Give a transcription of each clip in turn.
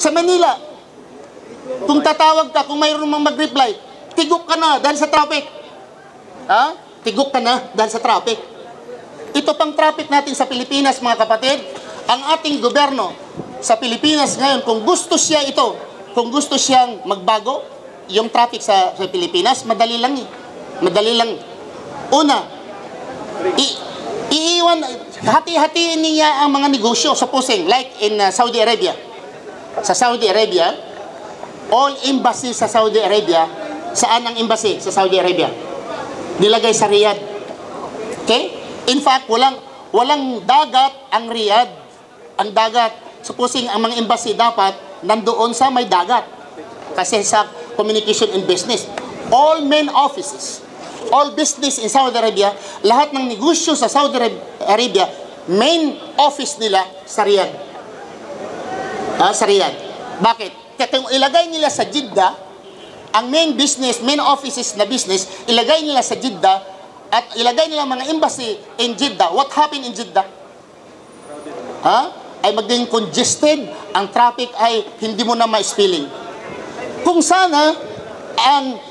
Sa Manila, kung tatawag ka, kung mayroon mang mag-reply, tigok ka na dahil sa traffic. Ha? Tigok ka na dahil sa traffic. Ito pang traffic natin sa Pilipinas, mga kapatid. Ang ating gobyerno sa Pilipinas ngayon, kung gusto siya ito, kung gusto siyang magbago, yung traffic sa Pilipinas, madali lang eh. Madali lang. Una, iiwan, hati-hatiin niya ang mga negosyo. Supposing, like in Saudi Arabia. Sa Saudi Arabia, all embassy sa Saudi Arabia, saan ang embassy sa Saudi Arabia? Nilagay sa Riyadh. Okay? In fact, walang dagat ang Riyadh. Ang dagat, supposing ang mga embassy dapat nandoon sa may dagat. Kasi sa communication and business. All main offices, all business in Saudi Arabia, lahat ng negosyo sa Saudi Arabia, main office nila sa Riyadh. Sa Riyadh. Bakit? Kaya kung ilagay nila sa Jeddah, ang main business, main offices na business, ilagay nila sa Jeddah, at ilagay nila mga embassy in Jeddah. What happened in Jeddah? Ay maging congested, ang traffic ay hindi mo na ma-spilling. Kung sana,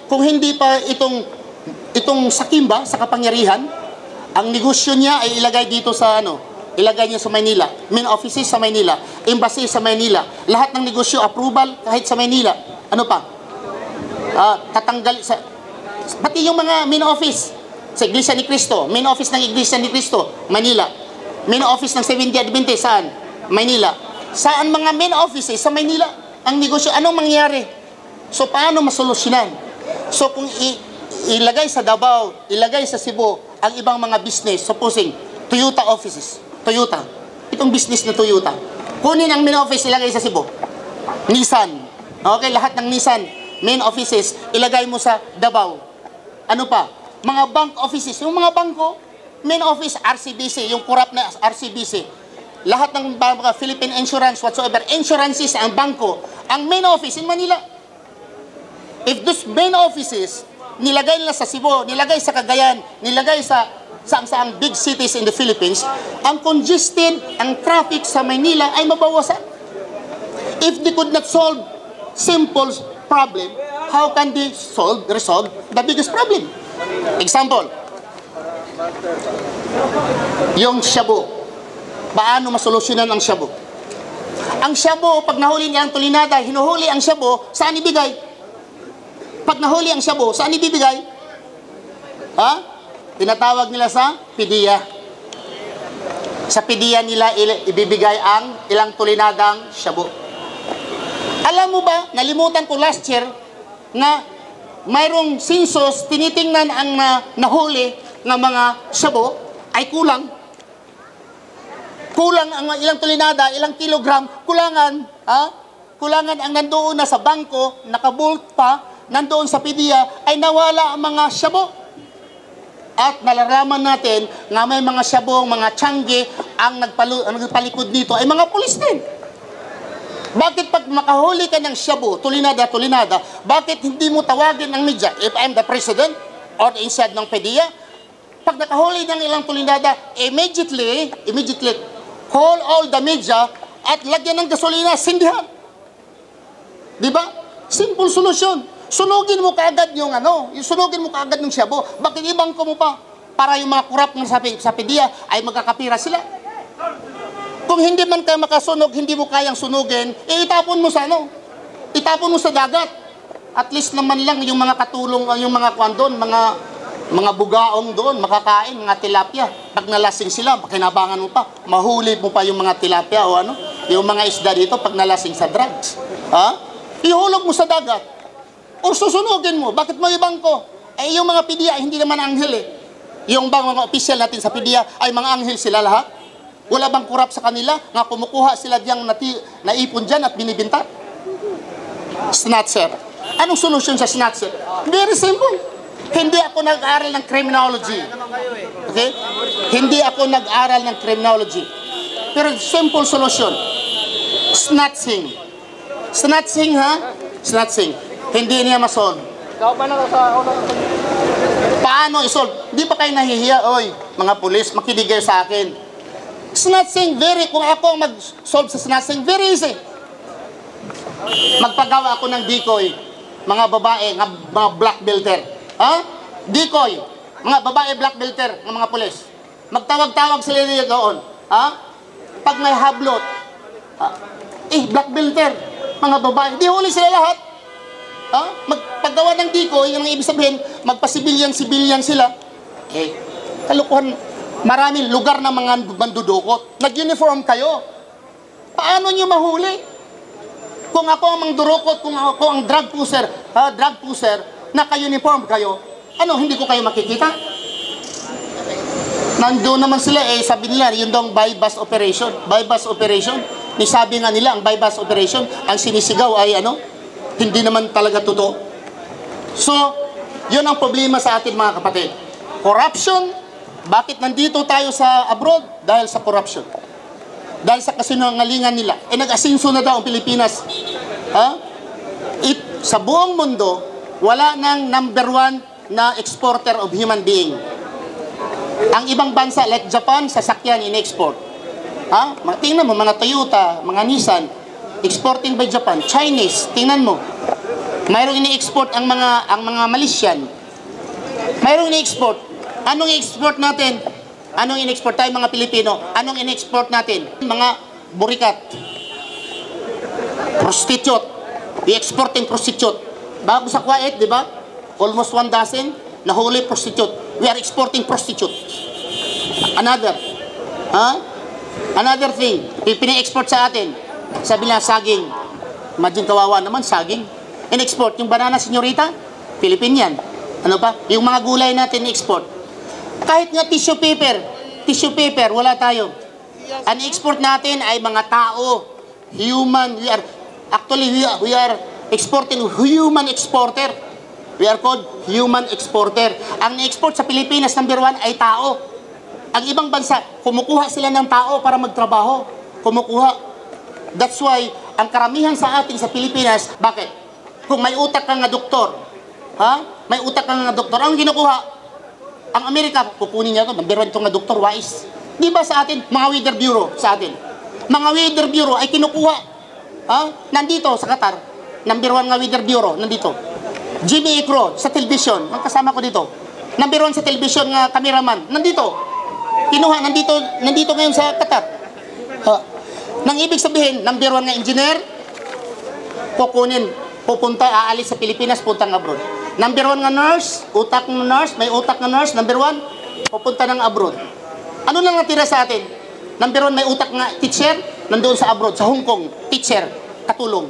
kung hindi pa itong sakimba, sa kapangyarihan, ang negosyo niya ay ilagay dito sa ilagay niya sa Maynila. Main offices sa Maynila. Embassy sa Maynila. Lahat ng negosyo, approval kahit sa Maynila. Ano pa? Tatanggal sa... Pati yung mga main office sa Iglesia ni Cristo. Main office ng Iglesia ni Cristo, Manila. Main office ng Seventh-day Adventist, saan? Maynila. Saan mga main offices sa Maynila? Ang negosyo, anong mangyari? So, paano masolusyonan? So, kung ilagay sa Davao, ilagay sa Cebu, ang ibang mga business, supposing, Toyota offices. Toyota. Itong business na Toyota. Kunin ang main office, ilagay sa Cebu. Nissan. Okay, lahat ng Nissan, main offices, ilagay mo sa Davao. Ano pa? Mga bank offices. Yung mga bangko, main office, RCBC, yung corrupt na RCBC. Lahat ng mga Philippine Insurance, whatsoever, insurances ang bangko. Ang main office in Manila. If those main offices, nilagay nila sa Cebu, nilagay sa Cagayan, nilagay sa saang big cities in the Philippines, ang congested, ang traffic sa Maynila ay mabawasan. If they could not solve simple problem, how can they resolve the biggest problem? Example, yung shabu. Paano masolusyonan ang shabu? Ang shabu, pag nahuli niya ang tulinada, hinuhuli ang shabu, saan ibigay? Pag nahuli ang shabu, saan ibibigay? Tinatawag nila sa pidiya. Sa pidiya nila ibibigay ang ilang tulinadang shabu. Alam mo ba, nalimutan ko last year na mayroong census, tinitingnan ang nahuli ng mga shabu ay kulang. Kulang ang ilang tulinada, ilang kilogram, kulangan. Kulangan ang nandoon na sa bangko, nakabult pa, nandoon sa pidiya, ay nawala ang mga shabu. At nalalaman natin na may mga syabong, mga tiyangge, ang nagpalikod nito ay mga pulis din. Bakit pag makahuli ka ng shabu, tulinada, bakit hindi mo tawagin ang media? If I'm the president or the inside ng PDEA, pag nakahuli ng ilang tulinada, immediately, call all the media at lagyan ng gasolina, sindihan. Diba? Simple solution. Sunugin mo kaagad yung sunugin mo kaagad ng shabu. Bakit ibang ko mo pa? Para yung mga kurap ng sa PDEA ay magkakapira sila. Kung hindi man kayo makasunog, hindi mo kayang sunugin, itapon mo sa itapon mo sa dagat. At least naman lang yung mga katulong, yung mga kwan doon, mga bugaong doon, makakain, mga tilapia. Pag nalasing sila, kinabangan mo pa, mahuli mo pa yung mga tilapia o yung mga isda dito pag nalasing sa drugs. Ihulog mo sa dagat. O susunugin mo. Bakit mo ibang ko? Yung mga PDEA, hindi naman anghel eh. Yung mga official natin sa PDEA ay mga anghel sila lahat. Wala bang kurap sa kanila nga kumukuha sila diyang naipon dyan at binibinta? Snatcher. Anong solusyon sa snatcher? Very simple. Hindi ako nag-aral ng criminology. Okay? Hindi ako nag-aral ng criminology. Pero simple solution. Snatching. Snatching, Snatching. Hindi niya masolve. Paano isolve? Di ba kayo nahihiya? Oy, mga pulis, makinig kayo sa akin. Snatching, kung ako mag-solve sa snatching, very easy. Magpagawa ako ng decoy, mga babae, mga black belter. Ha? Decoy, mga babae black belter, ng mga pulis. Magtawag-tawag sila nila doon. Ha? Pag may hablot, black belter, mga babae, di huli sila lahat. Ha? Magpagawa ng decoy, yung ibig sabihin, magpa-sibilyan sila. Kalukuhan, maraming lugar ng mga mandudukot. Nag-uniform kayo. Paano nyo mahuli? Kung ako ang mangdurukot, kung ako ang drug pusher, naka-uniform kayo, hindi ko kayo makikita? Nandoon naman sila, sabi nila, yun daw ang bypass operation. Bypass operation. Sabi nga nila, ang bypass operation, ang sinisigaw ay hindi naman talaga totoo. So, yun ang problema sa atin mga kapatid. Corruption. Bakit nandito tayo sa abroad? Dahil sa corruption. Dahil sa kasinungalingan nila. Nag-asinso na daw ang Pilipinas. Sa buong mundo, wala nang number 1 na exporter of human being. Ang ibang bansa like Japan, sasakyan in-export. Tingnan mo, mga Toyota, mga Nissan, exporting by Japan. Chinese, tingnan mo. Mayroong ini-export ang mga Malaysian. Mayroong ini-export. Anong i-export natin? Anong in-export tayo mga Pilipino? Anong in-export natin? Mga burikat. Prostitute. I-exporting prostitute. Bago sa Kuwait, di ba? Almost 1 dozen. Nahuli prostitute. We are exporting prostitute. Another thing. Pina-export sa atin. Sabi na saging. Imagine kawawa naman, saging. In-export. Yung banana, senyorita, Philippine yan. Ano pa? Yung mga gulay natin i-export. Kahit nga tissue paper, wala tayo. Ang export natin ay mga tao, human. We are exporting human exporter. We are called human exporter. Ang na-export sa Pilipinas, number 1 ay tao. Ang ibang bansa, kumukuha sila ng tao para magtrabaho. Kumukuha. That's why, ang karamihan sa atin sa Pilipinas, bakit? Kung may utak kang nga doktor, may utak kang nga doktor, ang kinukuha, ang Amerika, kukunin niya ito, number 1 itong na Dr. Wise. Di ba sa atin, mga weather bureau sa atin? Mga weather bureau ay kinukuha. Nandito sa Qatar, number 1 nga weather bureau, nandito. Jimmy Crow, sa television, ang kasama ko dito. Number 1 sa television nga cameraman, nandito. Kinuha, nandito ngayon sa Qatar. Nang ibig sabihin, number 1 nga engineer, pupunta, aalis sa Pilipinas, puntang abroad. Number 1 nga nurse, may utak nga nurse, number 1, pupunta ng abroad. Ano lang natira sa atin? Number 1, may utak nga teacher, nandoon sa abroad, sa Hong Kong, teacher, katulong.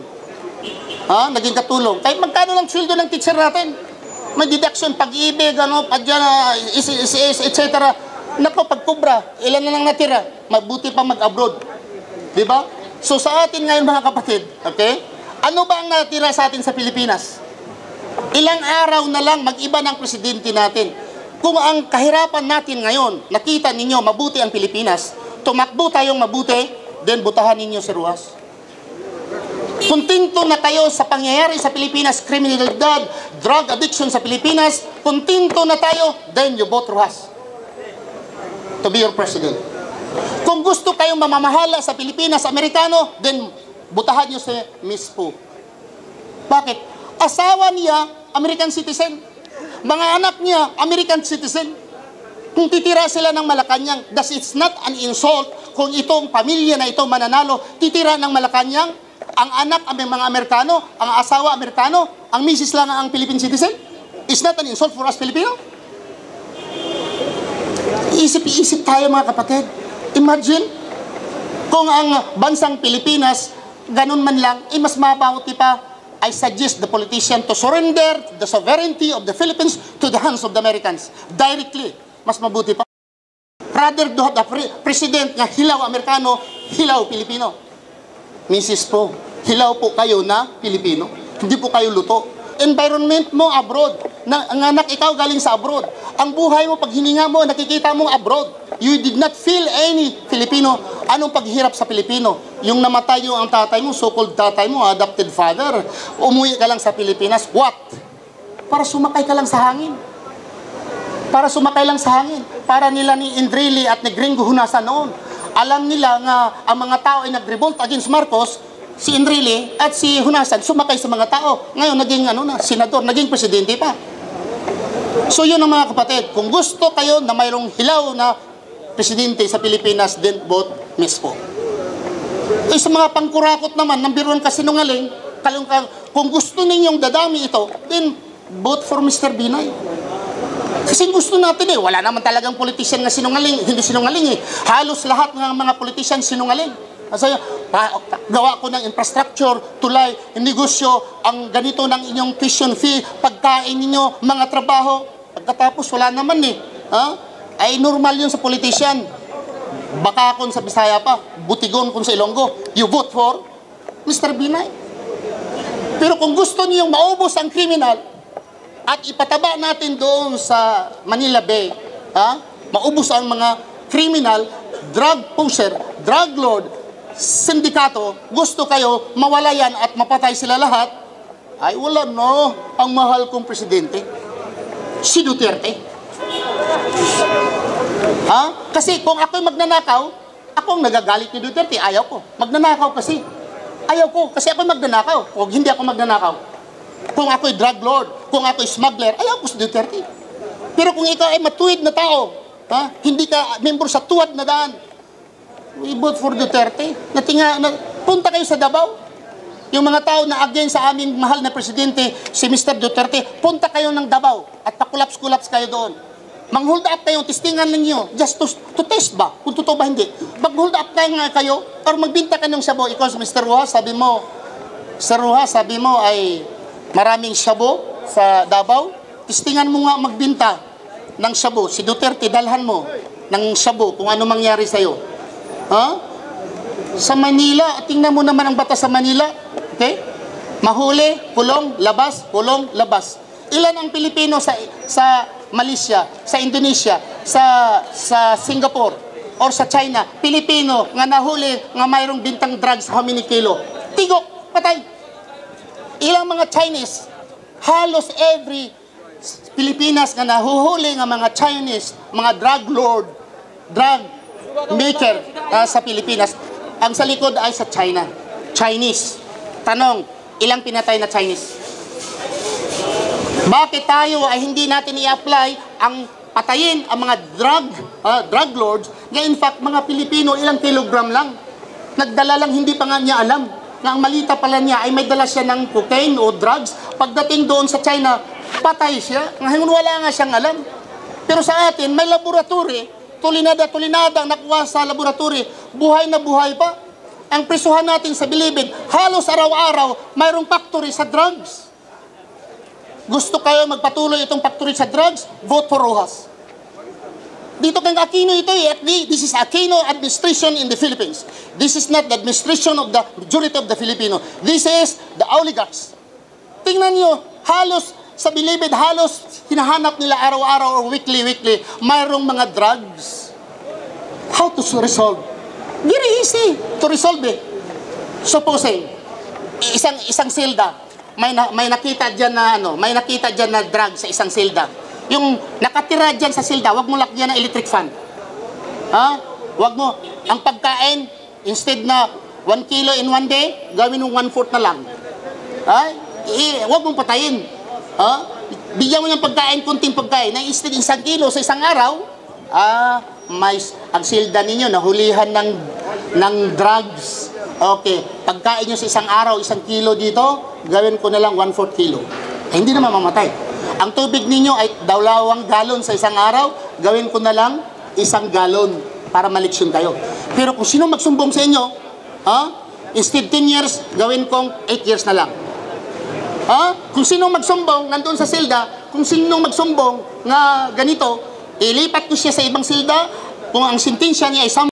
Naging katulong. Kahit magkano lang sweldo ng teacher natin? May deduction, pag-ibig, etc. Nako, pagkubra, ilan na lang natira? Mabuti pa mag-abroad. Diba? So sa atin ngayon mga kapatid, okay? Ano ba ang natira sa atin sa Pilipinas? Ilang araw na lang mag-iba ng presidente natin. Kung ang kahirapan natin ngayon, nakita ninyo mabuti ang Pilipinas, tumakbo tayong mabuti, then butahan ninyo si Ruas. Kontento na tayo sa pangyayari sa Pilipinas, kriminalidad, drug addiction sa Pilipinas, kontento na tayo, then you vote Ruas to be your president. Kung gusto kayong mamamahala sa Pilipinas, Amerikano, then butahan nyo si Miss Pu. Bakit? Asawa niya, American citizen. Mga anak niya, American citizen. Kung titira sila ng Malacanang, it's not an insult kung itong pamilya na ito mananalo, titira ng Malacanang, ang anak ang mga Amerikano, ang asawa Amerikano, ang misis lang ang Philippine citizen? Is not an insult for us Filipino? Isip-isip tayo mga kapatid. Imagine, kung ang bansang Pilipinas, ganun man lang, mas mabuti pa. I suggest the politician to surrender the sovereignty of the Philippines to the hands of the Americans. Directly, mas mabuti pa. Rather to have the president nga hilaw Amerikano, hilaw Pilipino. Mrs. Po, hilaw po kayo na Pilipino. Hindi po kayo luto. Environment mo abroad. Ang anak ikaw galing sa abroad. Ang buhay mo, pag hininga mo, nakikita mo abroad. You did not feel any Filipino. Anong paghirap sa Pilipino? Yung namatay yung ang tatay mo, so-called tatay mo, adopted father. Umuwi ka lang sa Pilipinas. What? Para sumakay ka lang sa hangin. Para sumakay lang sa hangin. Para nila ni Indrili at ni Gringo Hunasan noon. Alam nila nga ang mga tao ay nag-revolt against Marcos, si Enrile at si Hunasan sumakay sa mga tao. Ngayon, naging senador, naging presidente pa. So yun ang mga kapatid, kung gusto kayo na mayroong hilaw na presidente sa Pilipinas, then vote mismo. Eh sa mga pangkurakot naman, nambiruan kasinungaling, kung gusto ninyong dadami ito, then vote for Mr. Binay. Kasi gusto natin wala naman talagang politician na sinungaling, hindi sinungaling Halos lahat ng mga politician sinungaling. Kasi gawa ko ng infrastructure, tulay, negosyo, ang ganito ng inyong tuition fee, pagkain ninyo, mga trabaho. Pagkatapos wala naman Ay normal yun sa politician. Baka kung sa Bisaya pa, Butigon kung sa Ilonggo, you vote for Mr. Binay. Pero kung gusto niyong maubos ang kriminal at ipataba natin doon sa Manila Bay, maubos ang mga kriminal, drug pusher, drug lord, sindikato, gusto kayo mawala yan at mapatay sila lahat, ay wala ang mahal kong presidente, si Duterte. Kasi kung ako'y magnanakaw, akong nagagalit ni Duterte, ayaw ko. Magnanakaw kasi. Ayaw ko, kasi ako'y magnanakaw. O hindi ako magnanakaw. Kung ako'y drug lord, kung ako'y smuggler, ayaw ko si Duterte. Pero kung ikaw ay matuwid na tao, hindi ka member sa tuwad na daan, we vote for Duterte. Punta kayo sa Davao. Yung mga tao na against sa aming mahal na presidente, si Mr. Duterte, punta kayo ng Davao at pakulaps-kulaps kayo doon. Mang-hold up kayo, testingan ninyo, just to test ba, kung totoo ba hindi. Mag-hold up kayo, or magbinta ka ng shabu. Ikaw, Mr. Rojas, sabi mo ay maraming shabu sa Davao. Testingan mo nga magbinta ng shabu. Si Duterte, dalhan mo ng shabu kung ano mangyari sa'yo. Sa Manila, tingnan mo naman ang batas sa Manila. Okay? Mahuli, kulong, labas. Ilan ang Pilipino sa Malaysia, sa Indonesia, sa Singapore, or sa China, Pilipino nga nahuli nga mayroong bintang drugs, how many kilo? Tigok, patay. Ilang mga Chinese, halos every Pilipinas nga nahuhuli nga mga Chinese, mga drug lord, drug maker sa Pilipinas, ang sa likod ay sa China. Chinese. Tanong, ilang pinatay na Chinese? Bakit tayo ay hindi natin i-apply ang patayin ang mga drug lords na in fact mga Pilipino ilang kilogram lang. Nagdala lang, hindi pa nga niya alam na ang malita pala niya ay may dala siya ng cocaine o drugs. Pagdating doon sa China, patay siya. Ngayon wala nga siyang alam. Pero sa atin, may laboratory, tulinada ang nakuha sa laboratory, buhay na buhay pa. Ang prisuhan natin sa Bilibid, halos araw-araw, mayroong factory sa drugs. Gusto kayo magpatuloy itong factory sa drugs? Vote for Rojas. Dito kang Aquino ito this is Aquino administration in the Philippines. This is not the administration of the majority of the Filipino. This is the oligarchs. Tingnan nyo, halos sa Bilibid, halos hinahanap nila araw-araw or weekly, mayroong mga drugs. How to resolve? Very easy to resolve Supposing, isang silda, may nakita diyan na drug sa isang silda. Yung nakatira diyan sa silda, wag mo lakyan ng electric fan. Wag mo ang pagkain instead na 1 kilo in 1 day, gawin mo 1/4 na lang. Wag mong patayin. Bigyan mo ng pagkain, kunting pagkain, na instead 1 kilo sa isang araw, ang silda ninyo nahulihan ng drugs. Okay, pagkain nyo sa isang araw, 1 kilo dito, gawin ko na lang 1/4 kilo. Hindi naman mamatay. Ang tubig ninyo ay 2 galon sa isang araw, gawin ko na lang 1 galon para maliksyon kayo. Pero kung sino magsumbong sa inyo, instead 10 years, gawin kong 8 years na lang. Kung sino magsumbong, nandun sa silda, kung sino magsumbong nga ganito, ilipat ko siya sa ibang silda, kung ang sentensya niya ay